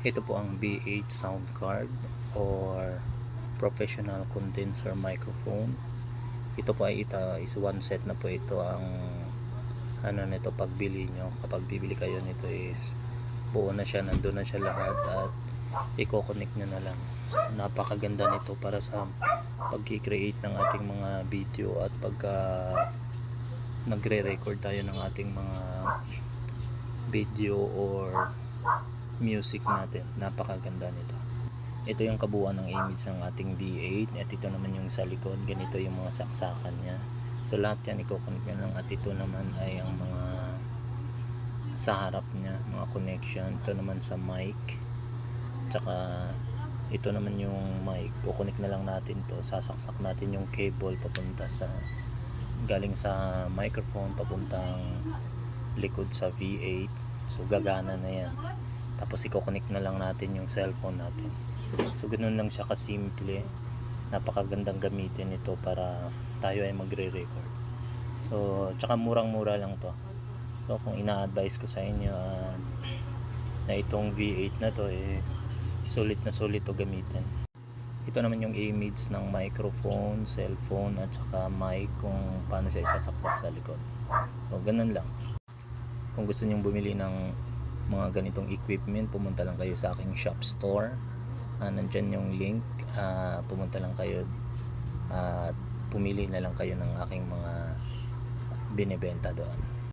Ito po ang B8 sound card or professional condenser microphone. Ito po ay is one set na po ito. Ang ano nito pagbili nyo, kapag bibili kayo nito is buo na siya, nandun na siya lahat at i-connect nyo na lang. So, napakaganda nito para sa pag-create ng ating mga video at pagka nagre-record tayo ng ating mga video or music natin. Napakaganda nito. Ito yung kabuuan ng image ng ating B8 at ito naman yung sa likod. Ganito yung mga saksakan nya. So lahat yan i-connect nyo lang at ito naman ay ang mga sa harap nya, mga connection. Ito naman sa mic, tsaka ito naman yung mic. Kukonek na lang natin to, sasaksak natin yung cable papunta sa galing sa microphone papuntang likod sa V8. So gagana na yan. Tapos i-connect na lang natin yung cellphone natin. So ganoon lang siya kasimple. Napakagandang gamitin ito para tayo ay magre-record. So tsaka murang-mura lang to. So kung ina-advise ko sa inyo na itong V8 na to is sulit na sulit to gamitin. Ito naman yung image ng microphone, cellphone at saka mic kung paano siya isasaksak sa likod. So ganun lang. Kung gusto niyo bumili ng mga ganitong equipment, pumunta lang kayo sa aking shop store. Nandyan yung link. Pumunta lang kayo at pumili na lang kayo ng aking mga binibenta doon.